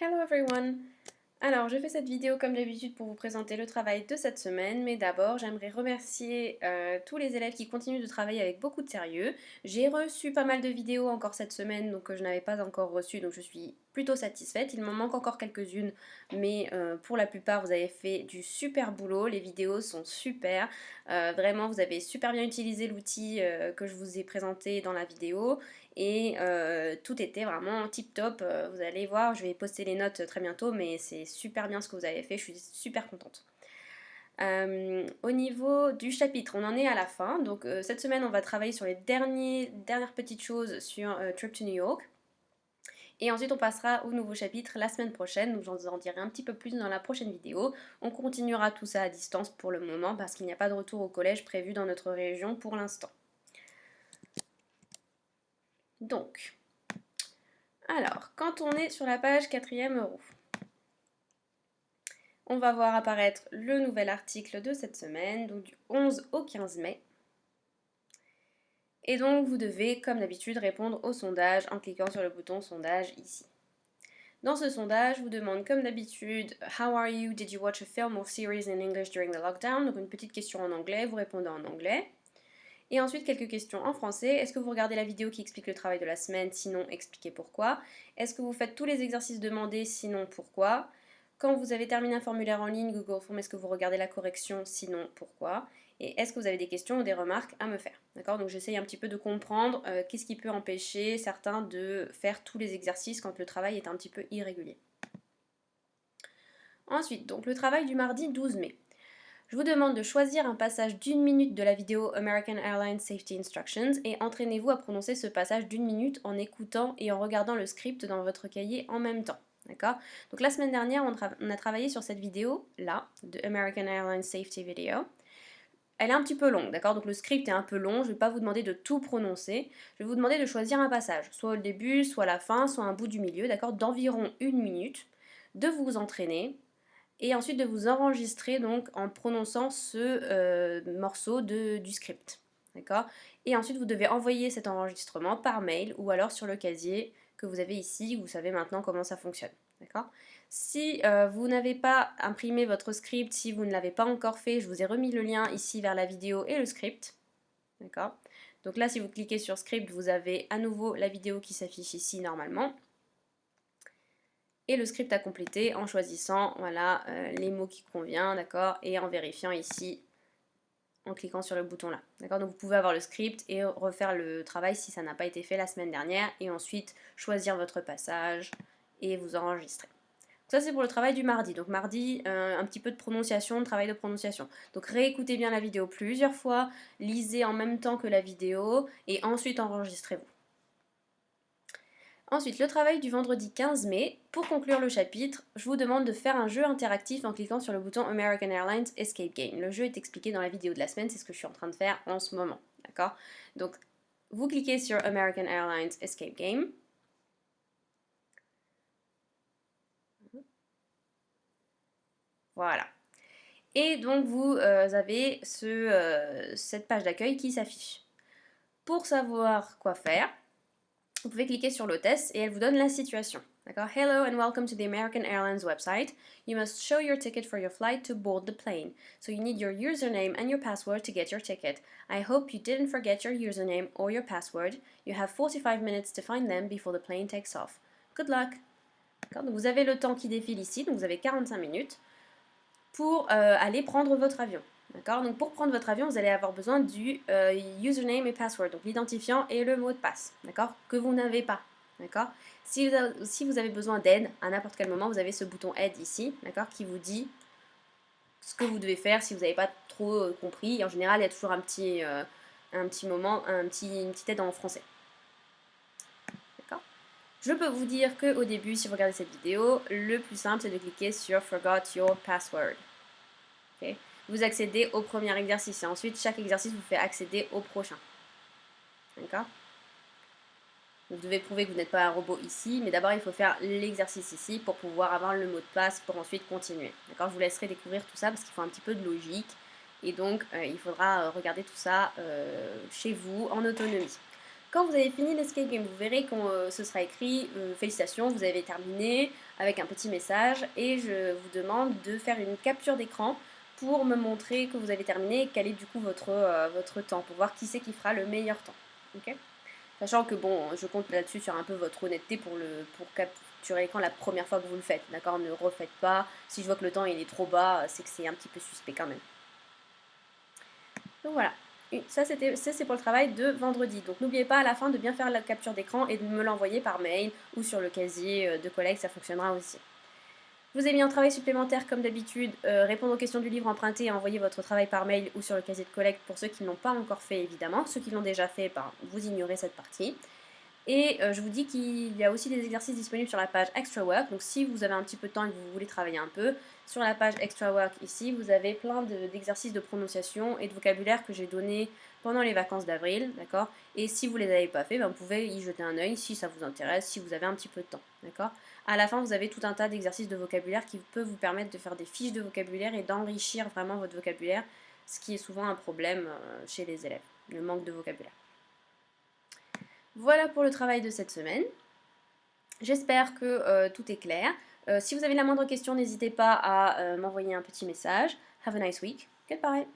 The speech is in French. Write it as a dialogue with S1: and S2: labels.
S1: Hello everyone! Alors, je fais cette vidéo comme d'habitude pour vous présenter le travail de cette semaine, mais d'abord j'aimerais remercier tous les élèves qui continuent de travailler avec beaucoup de sérieux. J'ai reçu pas mal de vidéos encore cette semaine, donc que je n'avais pas encore reçues, donc je suis plutôt satisfaite. Il m'en manque encore quelques-unes, mais pour la plupart vous avez fait du super boulot, les vidéos sont super. Vraiment vous avez super bien utilisé l'outil que je vous ai présenté dans la vidéo et tout était vraiment tip top. Vous allez voir, je vais poster les notes très bientôt, mais c'est super bien ce que vous avez fait, je suis super contente. Au niveau du chapitre, on en est à la fin, donc cette semaine on va travailler sur les dernières petites choses sur Trip to New York. Et ensuite on passera au nouveau chapitre la semaine prochaine, donc j'en en dirai un petit peu plus dans la prochaine vidéo. On continuera tout ça à distance pour le moment parce qu'il n'y a pas de retour au collège prévu dans notre région pour l'instant. Donc, alors, quand on est sur la page 4e roue, on va voir apparaître le nouvel article de cette semaine, donc du 11 au 15 mai. Et donc vous devez, comme d'habitude, répondre au sondage en cliquant sur le bouton sondage ici. Dans ce sondage, je vous demande comme d'habitude How are you? Did you watch a film or series in English during the lockdown? Donc une petite question en anglais, vous répondez en anglais. Et ensuite quelques questions en français. Est-ce que vous regardez la vidéo qui explique le travail de la semaine? Sinon, expliquez pourquoi. Est-ce que vous faites tous les exercices demandés? Sinon, pourquoi? Quand vous avez terminé un formulaire en ligne Google Form, est-ce que vous regardez la correction? Sinon, pourquoi? Et est-ce que vous avez des questions ou des remarques à me faire? D'accord? Donc j'essaye un petit peu de comprendre qu'est-ce qui peut empêcher certains de faire tous les exercices quand le travail est un petit peu irrégulier. Ensuite, donc le travail du mardi 12 mai. Je vous demande de choisir un passage d'1 minute de la vidéo American Airlines Safety Instructions et entraînez-vous à prononcer ce passage d'1 minute en écoutant et en regardant le script dans votre cahier en même temps. D'accord? Donc la semaine dernière, on a travaillé sur cette vidéo là, de American Airlines Safety Video. Elle est un petit peu longue, d'accord? Donc le script est un peu long, je ne vais pas vous demander de tout prononcer. Je vais vous demander de choisir un passage, soit au début, soit à la fin, soit un bout du milieu, d'accord? D'environ 1 minute, de vous entraîner et ensuite de vous enregistrer donc en prononçant ce morceau du script. D'accord? Et ensuite vous devez envoyer cet enregistrement par mail ou alors sur le casier que vous avez ici, vous savez maintenant comment ça fonctionne. D'accord? Si vous n'avez pas imprimé votre script, si vous ne l'avez pas encore fait, je vous ai remis le lien ici vers la vidéo et le script. D'accord? Donc là, si vous cliquez sur script, vous avez à nouveau la vidéo qui s'affiche ici normalement et le script à compléter en choisissant voilà, les mots qui conviennent, d'accord, et en vérifiant ici en cliquant sur le bouton là. D'accord, donc vous pouvez avoir le script et refaire le travail si ça n'a pas été fait la semaine dernière et ensuite choisir votre passage et vous enregistrer. Ça c'est pour le travail du mardi. Donc mardi, un petit peu de prononciation, de travail de prononciation. Donc réécoutez bien la vidéo plusieurs fois, lisez en même temps que la vidéo et ensuite enregistrez-vous. Ensuite, le travail du vendredi 15 mai. Pour conclure le chapitre, je vous demande de faire un jeu interactif en cliquant sur le bouton American Airlines Escape Game. Le jeu est expliqué dans la vidéo de la semaine, c'est ce que je suis en train de faire en ce moment. D'accord? Donc, vous cliquez sur American Airlines Escape Game. Voilà. Et donc, vous avez cette page d'accueil qui s'affiche. Pour savoir quoi faire, vous pouvez cliquer sur l'hôtesse et elle vous donne la situation. D'accord? Hello and welcome to the American Airlines website. You must show your ticket for your flight to board the plane. So you need your username and your password to get your ticket. I hope you didn't forget your username or your password. You have 45 minutes to find them before the plane takes off. Good luck! D'accord? Donc vous avez le temps qui défile ici, donc vous avez 45 minutes pour aller prendre votre avion. D'accord? Donc pour prendre votre avion, vous allez avoir besoin du username et password, donc l'identifiant et le mot de passe, d'accord? Que vous n'avez pas, d'accord? Si vous avez besoin d'aide, à n'importe quel moment, vous avez ce bouton aide ici, d'accord? Qui vous dit ce que vous devez faire si vous n'avez pas trop compris. Et en général, il y a toujours une petite aide en français. D'accord? Je peux vous dire qu'au début, si vous regardez cette vidéo, le plus simple, c'est de cliquer sur Forgot Your Password. Okay. Vous accédez au premier exercice et ensuite chaque exercice vous fait accéder au prochain. D'accord? Vous devez prouver que vous n'êtes pas un robot ici, mais d'abord il faut faire l'exercice ici pour pouvoir avoir le mot de passe pour ensuite continuer. D'accord? Je vous laisserai découvrir tout ça parce qu'il faut un petit peu de logique et donc il faudra regarder tout ça chez vous en autonomie. Quand vous avez fini l'escape game, vous verrez que ce sera écrit félicitations, vous avez terminé avec un petit message et je vous demande de faire une capture d'écran pour me montrer que vous avez terminé et quel est du coup votre temps pour voir qui c'est qui fera le meilleur temps. Ok. Sachant que bon, je compte là-dessus sur un peu votre honnêteté pour capturer l'écran la première fois que vous le faites. D'accord. Ne refaites pas. Si je vois que le temps il est trop bas, c'est que c'est un petit peu suspect quand même. Donc voilà. Ça, c'est pour le travail de vendredi. Donc n'oubliez pas à la fin de bien faire la capture d'écran et de me l'envoyer par mail ou sur le casier de collègue, ça fonctionnera aussi. Je vous ai mis un travail supplémentaire comme d'habitude, répondre aux questions du livre emprunté et envoyer votre travail par mail ou sur le casier de collecte pour ceux qui ne l'ont pas encore fait évidemment. Ceux qui l'ont déjà fait, vous ignorez cette partie. Et je vous dis qu'il y a aussi des exercices disponibles sur la page Extra Work. Donc si vous avez un petit peu de temps et que vous voulez travailler un peu, sur la page Extra Work ici, vous avez plein d'exercices de prononciation et de vocabulaire que j'ai donné pendant les vacances d'avril, d'accord. Et si vous ne les avez pas fait, vous pouvez y jeter un œil si ça vous intéresse, si vous avez un petit peu de temps, d'accord. À la fin, vous avez tout un tas d'exercices de vocabulaire qui peuvent vous permettre de faire des fiches de vocabulaire et d'enrichir vraiment votre vocabulaire, ce qui est souvent un problème chez les élèves, le manque de vocabulaire. Voilà pour le travail de cette semaine. J'espère que tout est clair. Si vous avez la moindre question, n'hésitez pas à m'envoyer un petit message. Have a nice week. Goodbye.